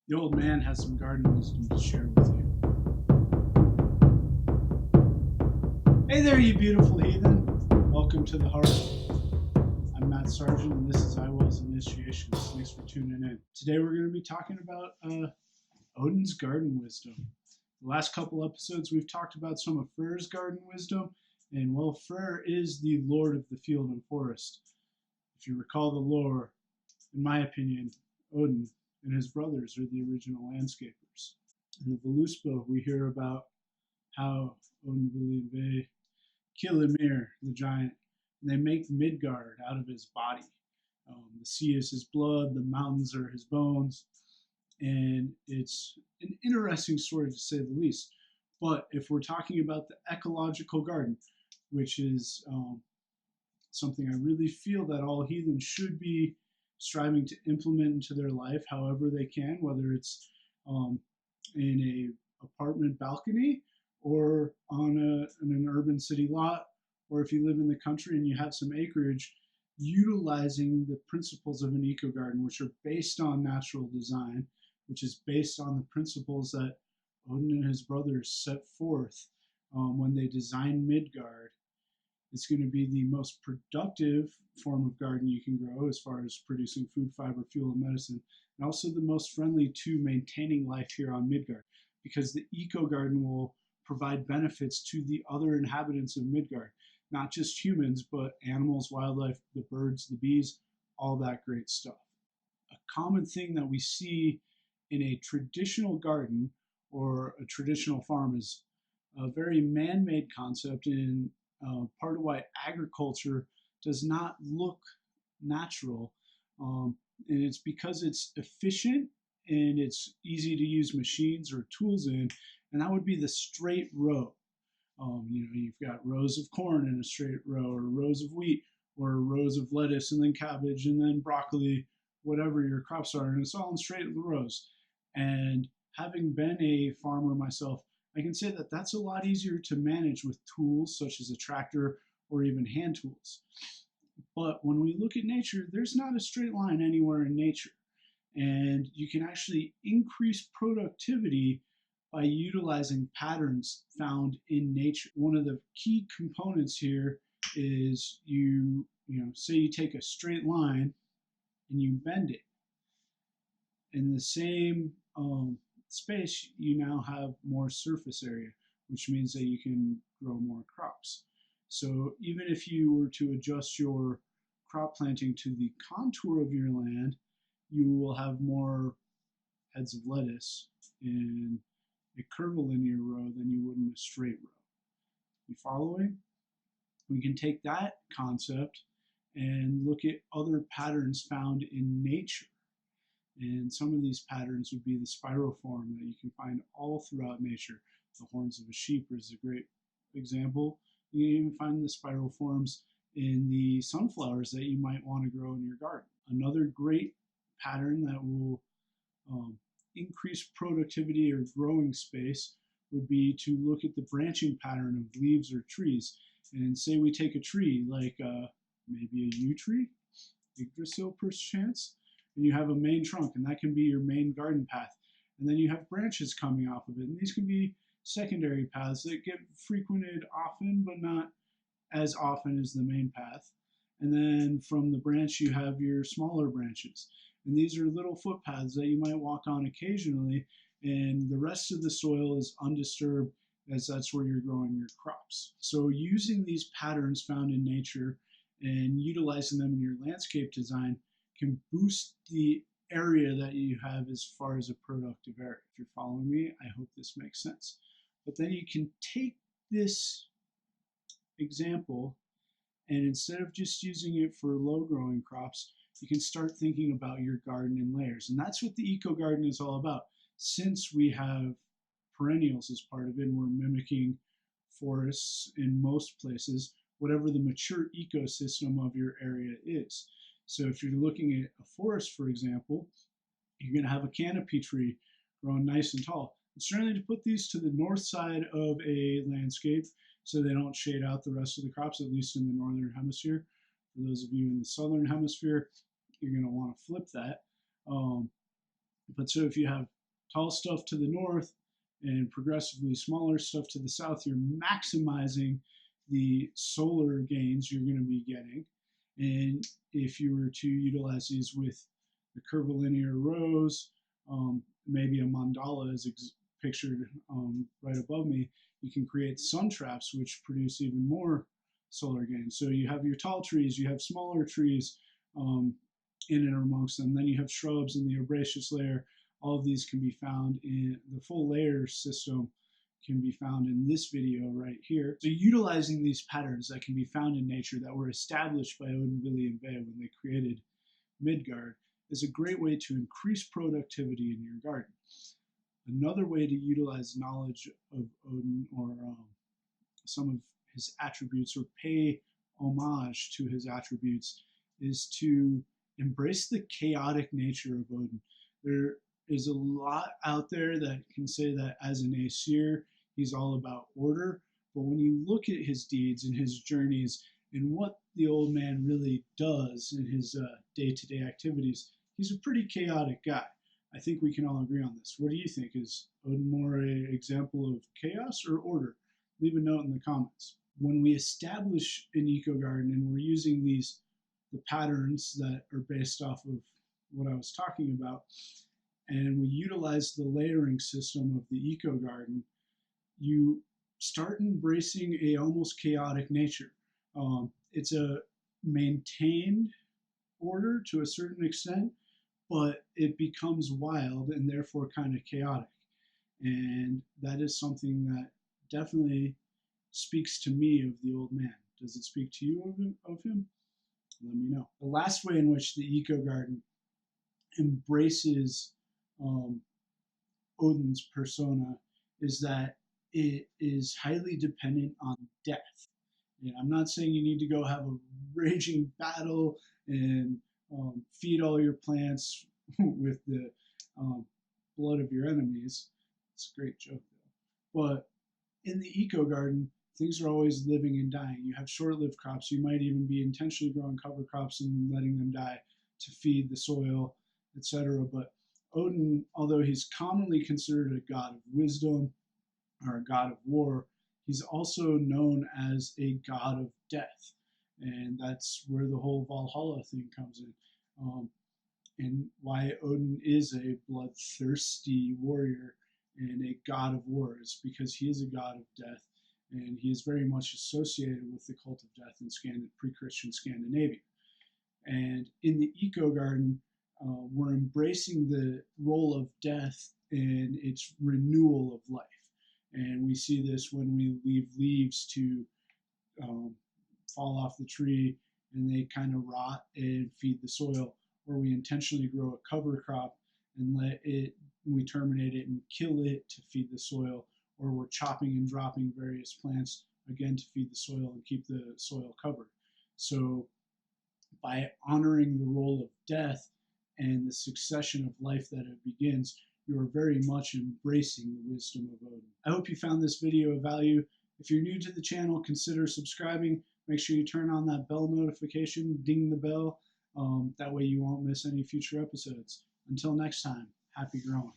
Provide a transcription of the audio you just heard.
The old man has some garden wisdom to share with you. Hey there, you beautiful heathen. Welcome to the heart. I'm Matt Sargent, and this is Iwell's Initiations. Thanks for tuning in. Today we're going to be talking about Odin's garden wisdom. The last couple episodes we've talked about some of Freyr's garden wisdom, and well, Freyr is the lord of the field and forest. If you recall the lore, in my opinion, Odin and his brothers are the original landscapers. In the Voluspa, we hear about how Odin Vili and VE kill Ymir, the giant, and they make Midgard out of his body. The sea is his blood, the mountains are his bones, and it's an interesting story to say the least. But if we're talking about the ecological garden, which is something I really feel that all heathens should be striving to implement into their life however they can, whether it's in a apartment balcony or in an urban city lot, or if you live in the country and you have some acreage, utilizing the principles of an eco garden, which are based on natural design, which is based on the principles that Odin and his brothers set forth when they designed Midgard. It's going to be the most productive form of garden you can grow as far as producing food, fiber, fuel, and medicine, and also the most friendly to maintaining life here on Midgard, because the eco garden will provide benefits to the other inhabitants of Midgard, not just humans, but animals, wildlife, the birds, the bees, all that great stuff. A common thing that we see in a traditional garden or a traditional farm is a very man-made concept, and part of why agriculture does not look natural. And it's because it's efficient and it's easy to use machines or tools in, and that would be the straight row. You've got rows of corn in a straight row, or rows of wheat, or rows of lettuce, and then cabbage, and then broccoli, whatever your crops are, and it's all in straight rows. And having been a farmer myself, I can say that that's a lot easier to manage with tools such as a tractor or even hand tools. But when we look at nature, there's not a straight line anywhere in nature. And you can actually increase productivity by utilizing patterns found in nature. One of the key components here is say you take a straight line and you bend it. In the same space, you now have more surface area, which means that you can grow more crops. So even if you were to adjust your crop planting to the contour of your land, you will have more heads of lettuce in a curvilinear row than you would in a straight row. You following? We can take that concept and look at other patterns found in nature. And some of these patterns would be the spiroform that you can find all throughout nature. The horns of a sheep is a great example. You can even find the spiral forms in the sunflowers that you might want to grow in your garden. Another great pattern that will increase productivity or growing space would be to look at the branching pattern of leaves or trees. And say we take a tree like maybe a yew tree, Yggdrasil perchance, and you have a main trunk, and that can be your main garden path. And then you have branches coming off of it, and these can be secondary paths that get frequented often, but not as often as the main path. And then from the branch, you have your smaller branches. And these are little footpaths that you might walk on occasionally, and the rest of the soil is undisturbed, as that's where you're growing your crops. So using these patterns found in nature and utilizing them in your landscape design can boost the area that you have as far as a productive area. If you're following me, I hope this makes sense. But then you can take this example, and instead of just using it for low growing crops, you can start thinking about your garden in layers. And that's what the eco garden is all about. Since we have perennials as part of it, and we're mimicking forests in most places, whatever the mature ecosystem of your area is. So if you're looking at a forest, for example, you're going to have a canopy tree growing nice and tall. It's generally to put these to the north side of a landscape so they don't shade out the rest of the crops, at least in the northern hemisphere. For those of you in the southern hemisphere, you're going to want to flip that. But so if you have tall stuff to the north and progressively smaller stuff to the south, you're maximizing the solar gains you're going to be getting. And if you were to utilize these with the curvilinear rows, maybe a mandala is pictured right above me, you can create sun traps which produce even more solar gains. So you have your tall trees, you have smaller trees in and amongst them, then you have shrubs in the herbaceous layer. All of these can be found in the full layer system, can be found in this video right here. So utilizing these patterns that can be found in nature that were established by Odin Vili and VE when they created Midgard is a great way to increase productivity in your garden. Another way to utilize knowledge of Odin or some of his attributes or pay homage to his attributes is to embrace the chaotic nature of Odin. There is a lot out there that can say that as an Aesir, he's all about order. But when you look at his deeds and his journeys and what the old man really does in his day-to-day activities, he's a pretty chaotic guy. I think we can all agree on this. What do you think? Is Odin more an example of chaos or order? Leave a note in the comments. When we establish an eco garden and we're using the patterns that are based off of what I was talking about, and we utilize the layering system of the eco garden, you start embracing a almost chaotic nature. It's a maintained order to a certain extent, but it becomes wild and therefore kind of chaotic. And that is something that definitely speaks to me of the old man. Does it speak to you of him? Let me know. The last way in which the eco garden embraces Odin's persona is that it is highly dependent on death. And I'm not saying you need to go have a raging battle and feed all your plants with the blood of your enemies. It's a great joke though. But in the eco garden, things are always living and dying. You have short-lived crops. You might even be intentionally growing cover crops and letting them die to feed the soil, etc. But Odin, although he's commonly considered a god of wisdom or a god of war, he's also known as a god of death. And that's where the whole Valhalla thing comes in. And why Odin is a bloodthirsty warrior and a god of war is because he is a god of death, and he is very much associated with the cult of death in pre-Christian Scandinavia. And in the eco garden, we're embracing the role of death and its renewal of life. And we see this when we leave leaves to fall off the tree and they kind of rot and feed the soil, or we intentionally grow a cover crop and we terminate it and kill it to feed the soil, or we're chopping and dropping various plants again to feed the soil and keep the soil covered. So by honoring the role of death and the succession of life that it begins, you are very much embracing the wisdom of Odin. I hope you found this video of value. If you're new to the channel, consider subscribing. Make sure you turn on that bell notification, ding the bell. That way you won't miss any future episodes. Until next time, happy growing.